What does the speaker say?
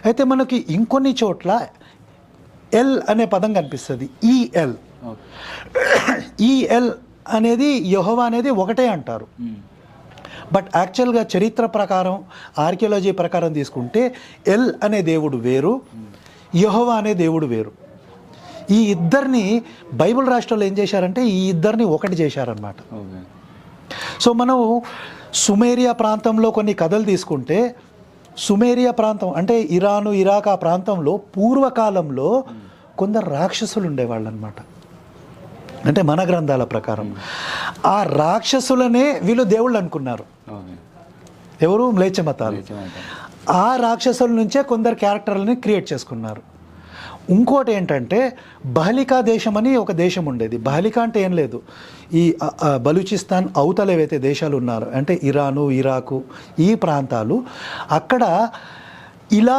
అయితే మనకి ఇంకొన్ని చోట్ల ఎల్ అనే పదం కనిపిస్తుంది, ఈఎల్. ఈఎల్ అనేది యెహోవా అనేది ఒకటే అంటారు. బట్ యాక్చువల్గా చరిత్ర ప్రకారం, ఆర్కియాలజీ ప్రకారం తీసుకుంటే ఎల్ అనే దేవుడు వేరు, యెహోవా అనే దేవుడు వేరు. ఈ ఇద్దరిని బైబిల్ రాష్ట్రాలు ఏం చేశారంటే ఈ ఇద్దరిని ఒకటి చేశారనమాట. సో మనం సుమేరియా ప్రాంతంలో కొన్ని కథలు తీసుకుంటే, సుమేరియా ప్రాంతం అంటే ఇరాను, ఇరాక్ ఆ ప్రాంతంలో పూర్వకాలంలో కొందరు రాక్షసులు ఉండేవాళ్ళు అనమాట. అంటే మన గ్రంథాల ప్రకారం ఆ రాక్షసులనే వీళ్ళు దేవుళ్ళు అనుకున్నారు. ఎవరు? మ్లేచ్ఛ మతాలు. ఆ రాక్షసుల నుంచే కొందరు క్యారెక్టర్లని క్రియేట్ చేసుకున్నారు. ఇంకోటి ఏంటంటే బహలికా దేశం అని ఒక దేశం ఉండేది. బహలికా అంటే ఏం లేదు, ఈ బలూచిస్తాన్ అవతల ఏవైతే దేశాలు ఉన్నారో అంటే ఇరాను, ఇరాకు ఈ ప్రాంతాలు, అక్కడ ఇలా